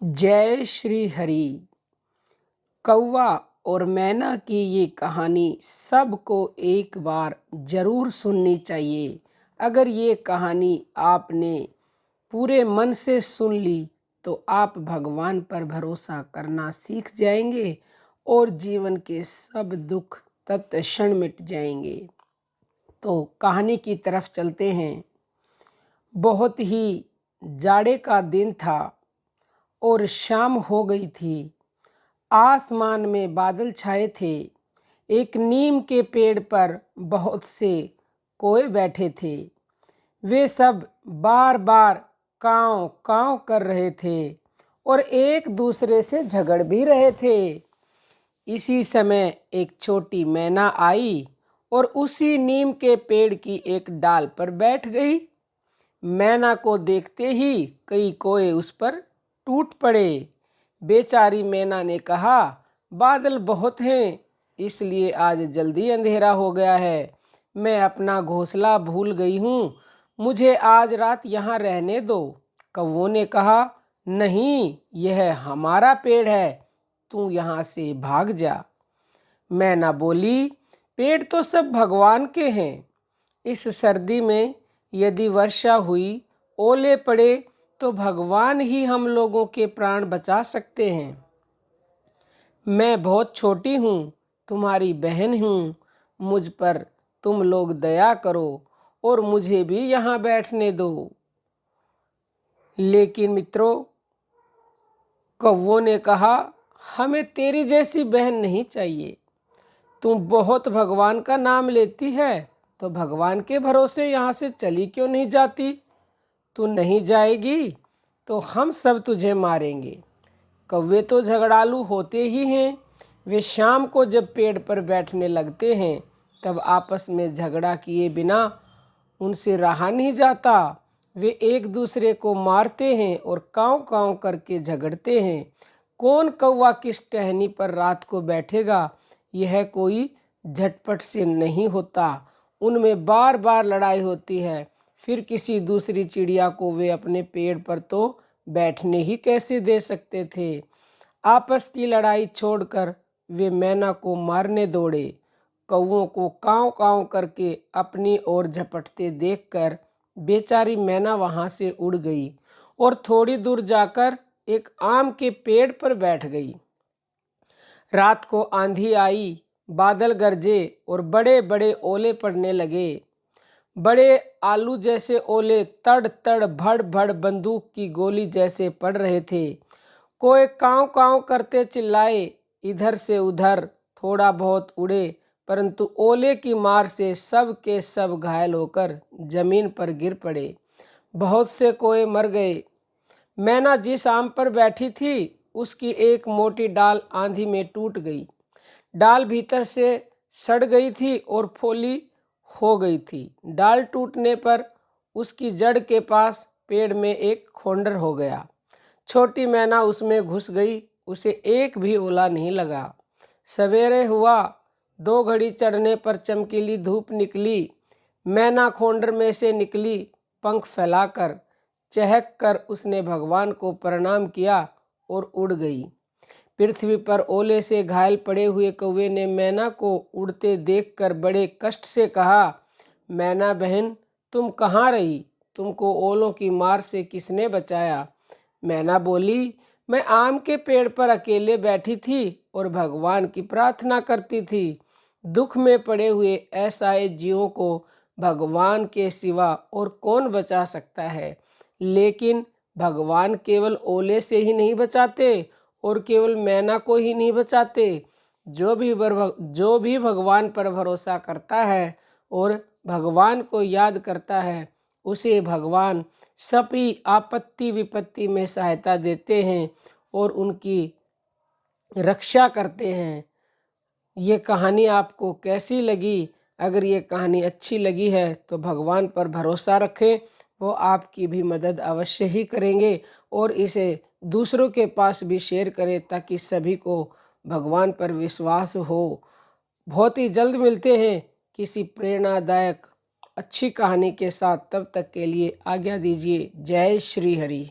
जय श्री हरि। कौवा और मैना की ये कहानी सबको एक बार जरूर सुननी चाहिए। अगर ये कहानी आपने पूरे मन से सुन ली तो आप भगवान पर भरोसा करना सीख जाएंगे और जीवन के सब दुख तत्क्षण मिट जाएंगे। तो कहानी की तरफ चलते हैं। बहुत ही जाड़े का दिन था और शाम हो गई थी। आसमान में बादल छाए थे। एक नीम के पेड़ पर बहुत से कोए बैठे थे। वे सब बार बार काँव काँव कर रहे थे और एक दूसरे से झगड़ भी रहे थे। इसी समय एक छोटी मैना आई और उसी नीम के पेड़ की एक डाल पर बैठ गई। मैना को देखते ही कई कोए उस पर टूट पड़े। बेचारी मैना ने कहा, बादल बहुत हैं, इसलिए आज जल्दी अंधेरा हो गया है। मैं अपना घोंसला भूल गई हूँ, मुझे आज रात यहाँ रहने दो। कौवों ने कहा, नहीं, यह हमारा पेड़ है, तू यहाँ से भाग जा। मैना बोली, पेड़ तो सब भगवान के हैं। इस सर्दी में यदि वर्षा हुई, ओले पड़े तो भगवान ही हम लोगों के प्राण बचा सकते हैं। मैं बहुत छोटी हूँ, तुम्हारी बहन हूँ, मुझ पर तुम लोग दया करो और मुझे भी यहाँ बैठने दो। लेकिन मित्रों, कौवों ने कहा, हमें तेरी जैसी बहन नहीं चाहिए। तुम बहुत भगवान का नाम लेती है तो भगवान के भरोसे यहाँ से चली क्यों नहीं जाती? तू नहीं जाएगी तो हम सब तुझे मारेंगे। कौवे तो झगड़ालू होते ही हैं। वे शाम को जब पेड़ पर बैठने लगते हैं तब आपस में झगड़ा किए बिना उनसे रहा नहीं जाता। वे एक दूसरे को मारते हैं और काँव काँव करके झगड़ते हैं। कौन कौवा किस टहनी पर रात को बैठेगा, यह कोई झटपट से नहीं होता। उनमें बार बार लड़ाई होती है। फिर किसी दूसरी चिड़िया को वे अपने पेड़ पर तो बैठने ही कैसे दे सकते थे। आपस की लड़ाई छोड़कर वे मैना को मारने दौड़े। कौवों को काँव काँव करके अपनी ओर झपटते देखकर बेचारी मैना वहाँ से उड़ गई और थोड़ी दूर जाकर एक आम के पेड़ पर बैठ गई। रात को आंधी आई, बादल गरजे और बड़े बड़े ओले पड़ने लगे। बड़े आलू जैसे ओले तड़ तड़ भड़ भड़ बंदूक की गोली जैसे पड़ रहे थे। कोई काँव काँव करते चिल्लाए, इधर से उधर थोड़ा बहुत उड़े, परंतु ओले की मार से सब के सब घायल होकर जमीन पर गिर पड़े। बहुत से कोए मर गए। मैना जिस आम पर बैठी थी उसकी एक मोटी डाल आंधी में टूट गई। डाल भीतर से सड़ गई थी और फोली हो गई थी। डाल टूटने पर उसकी जड़ के पास पेड़ में एक खोंडर हो गया। छोटी मैना उसमें घुस गई, उसे एक भी ओला नहीं लगा। सवेरे हुआ, 2 घड़ी चढ़ने पर चमकीली धूप निकली। मैना खोंडर में से निकली, पंख फैलाकर चहक कर उसने भगवान को प्रणाम किया और उड़ गई। पृथ्वी पर ओले से घायल पड़े हुए कौवे ने मैना को उड़ते देखकर बड़े कष्ट से कहा, मैना बहन, तुम कहाँ रही? तुमको ओलों की मार से किसने बचाया? मैना बोली, मैं आम के पेड़ पर अकेले बैठी थी और भगवान की प्रार्थना करती थी। दुख में पड़े हुए असहाय जीवों को भगवान के सिवा और कौन बचा सकता है? लेकिन भगवान केवल ओले से ही नहीं बचाते और केवल मैना को ही नहीं बचाते। जो भी भगवान पर भरोसा करता है और भगवान को याद करता है, उसे भगवान सभी आपत्ति विपत्ति में सहायता देते हैं और उनकी रक्षा करते हैं। ये कहानी आपको कैसी लगी? अगर ये कहानी अच्छी लगी है तो भगवान पर भरोसा रखें, वो आपकी भी मदद अवश्य ही करेंगे और इसे दूसरों के पास भी शेयर करें ताकि सभी को भगवान पर विश्वास हो। बहुत ही जल्द मिलते हैं किसी प्रेरणादायक अच्छी कहानी के साथ। तब तक के लिए आज्ञा दीजिए। जय श्री हरि।